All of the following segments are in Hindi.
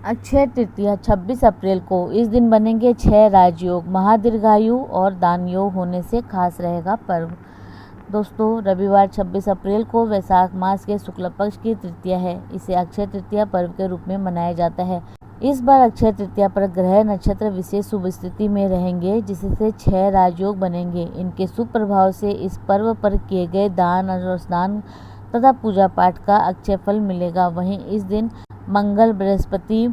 अक्षय तृतीया 26 अप्रैल को। इस दिन बनेंगे 6 राजयोग। महादीर्घायु और दान योग होने से खास रहेगा पर्व। दोस्तों, रविवार 26 अप्रैल को वैशाख मास के शुक्ल पक्ष की तृतीया है। इसे अक्षय तृतीया पर्व के रूप में मनाया जाता है। इस बार अक्षय तृतीया पर ग्रह नक्षत्र विशेष शुभ स्थिति में रहेंगे, जिससे 6 राजयोग बनेंगे। इनके शुभ प्रभाव से इस पर्व पर किए गए दान और स्नान तथा पूजा पाठ का अक्षय फल मिलेगा। वहीं इस दिन मंगल, बृहस्पति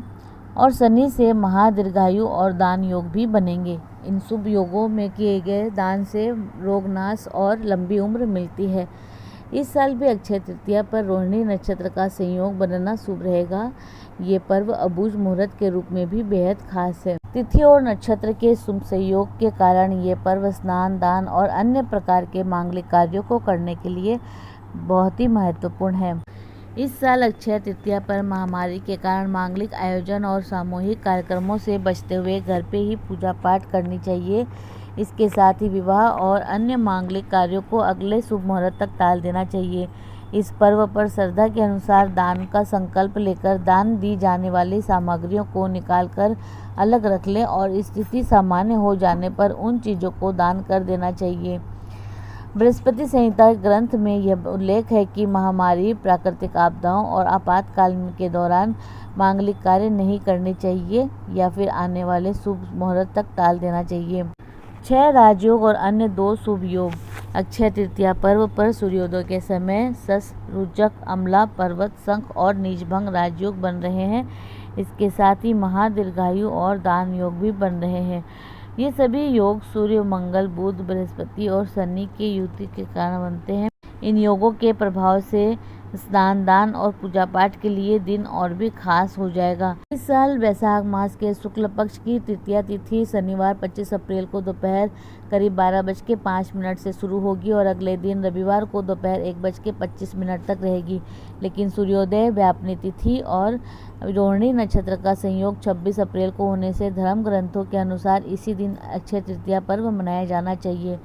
और शनि से महादीर्घायु और दान योग भी बनेंगे। इन शुभ योगों में किए गए दान से रोगनाश और लंबी उम्र मिलती है। इस साल भी अक्षय तृतीया पर रोहिणी नक्षत्र का संयोग बनना शुभ रहेगा। ये पर्व अबूझ मुहूर्त के रूप में भी बेहद खास है। तिथि और नक्षत्र के शुभ संयोग के कारण ये पर्व स्नान, दान और अन्य प्रकार के मांगलिक कार्यों को करने के लिए बहुत ही महत्वपूर्ण है। इस साल अक्षय तृतीया पर महामारी के कारण मांगलिक आयोजन और सामूहिक कार्यक्रमों से बचते हुए घर पे ही पूजा पाठ करनी चाहिए। इसके साथ ही विवाह और अन्य मांगलिक कार्यों को अगले शुभ मुहूर्त तक टाल देना चाहिए। इस पर्व पर श्रद्धा के अनुसार दान का संकल्प लेकर दान दी जाने वाली सामग्रियों को निकालकर अलग रख लें और स्थिति सामान्य हो जाने पर उन चीज़ों को दान कर देना चाहिए। बृहस्पति संहिता ग्रंथ में यह उल्लेख है कि महामारी, प्राकृतिक आपदाओं और आपातकाल के दौरान मांगलिक कार्य नहीं करने चाहिए या फिर आने वाले शुभ मुहूर्त तक टाल देना चाहिए। 6 राजयोग और अन्य 2 शुभ योग। अक्षय तृतीया पर्व पर सूर्योदय के समय शश, रुचक, अमला, पर्वत, शंख और नीचभंग राजयोग बन रहे हैं। इसके साथ ही महादीर्घायु और दान योग भी बन रहे हैं। ये सभी योग सूर्य, मंगल, बुध, बृहस्पति और शनि के युति के कारण बनते हैं। इन योगों के प्रभाव से स्नान, दान और पूजा पाठ के लिए दिन और भी खास हो जाएगा। इस साल वैशाख मास के शुक्ल पक्ष की तृतीया तिथि शनिवार 25 अप्रैल को दोपहर करीब 12:05 से शुरू होगी और अगले दिन रविवार को दोपहर 1:25 तक रहेगी। लेकिन सूर्योदय, व्यापनी तिथि और रोहिणी नक्षत्र का संयोग 26 अप्रैल को होने से धर्म ग्रंथों के अनुसार इसी दिन अक्षय तृतीया पर्व मनाया जाना चाहिए।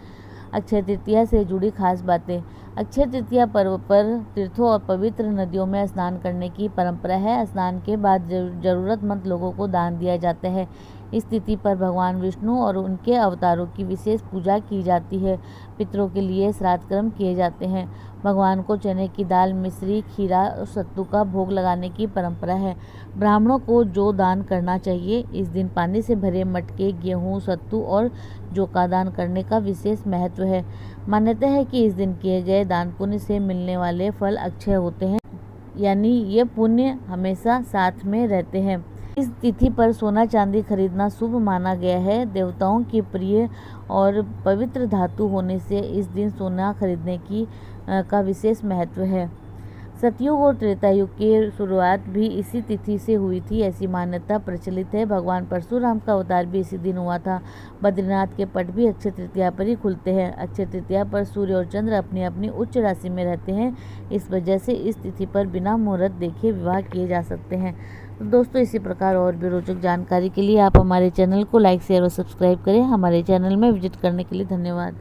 अक्षय तृतीया से जुड़ी खास बातें। अक्षय तृतीया पर्व पर तीर्थों और पवित्र नदियों में स्नान करने की परंपरा है। स्नान के बाद जरूरतमंद लोगों को दान दिया जाता है। इस तिथि पर भगवान विष्णु और उनके अवतारों की विशेष पूजा की जाती है। पितरों के लिए श्राद्ध कर्म किए जाते हैं। भगवान को चने की दाल, मिश्री, खीरा और सत्तू का भोग लगाने की परंपरा है। ब्राह्मणों को जौ दान करना चाहिए। इस दिन पानी से भरे मटके, गेहूँ, सत्तू और जौ का दान करने का विशेष महत्व है। मान्यता है कि इस दिन किए गए दान पुण्य से मिलने वाले फल अक्षय होते हैं, यानी ये पुण्य हमेशा साथ में रहते हैं। इस तिथि पर सोना चांदी खरीदना शुभ माना गया है। देवताओं की प्रिय और पवित्र धातु होने से इस दिन सोना खरीदने का विशेष महत्व है। सतयुग और त्रेता युग की शुरुआत भी इसी तिथि से हुई थी, ऐसी मान्यता प्रचलित है। भगवान परशुराम का अवतार भी इसी दिन हुआ था। बद्रीनाथ के पट भी अक्षय तृतीया पर ही खुलते हैं। अक्षय तृतीया पर सूर्य और चंद्र अपनी अपनी उच्च राशि में रहते हैं। इस वजह से इस तिथि पर बिना मुहूर्त देखे विवाह किए जा सकते हैं। तो दोस्तों, इसी प्रकार और भी रोचक जानकारी के लिए आप हमारे चैनल को लाइक, शेयर और सब्सक्राइब करें। हमारे चैनल में विजिट करने के लिए धन्यवाद।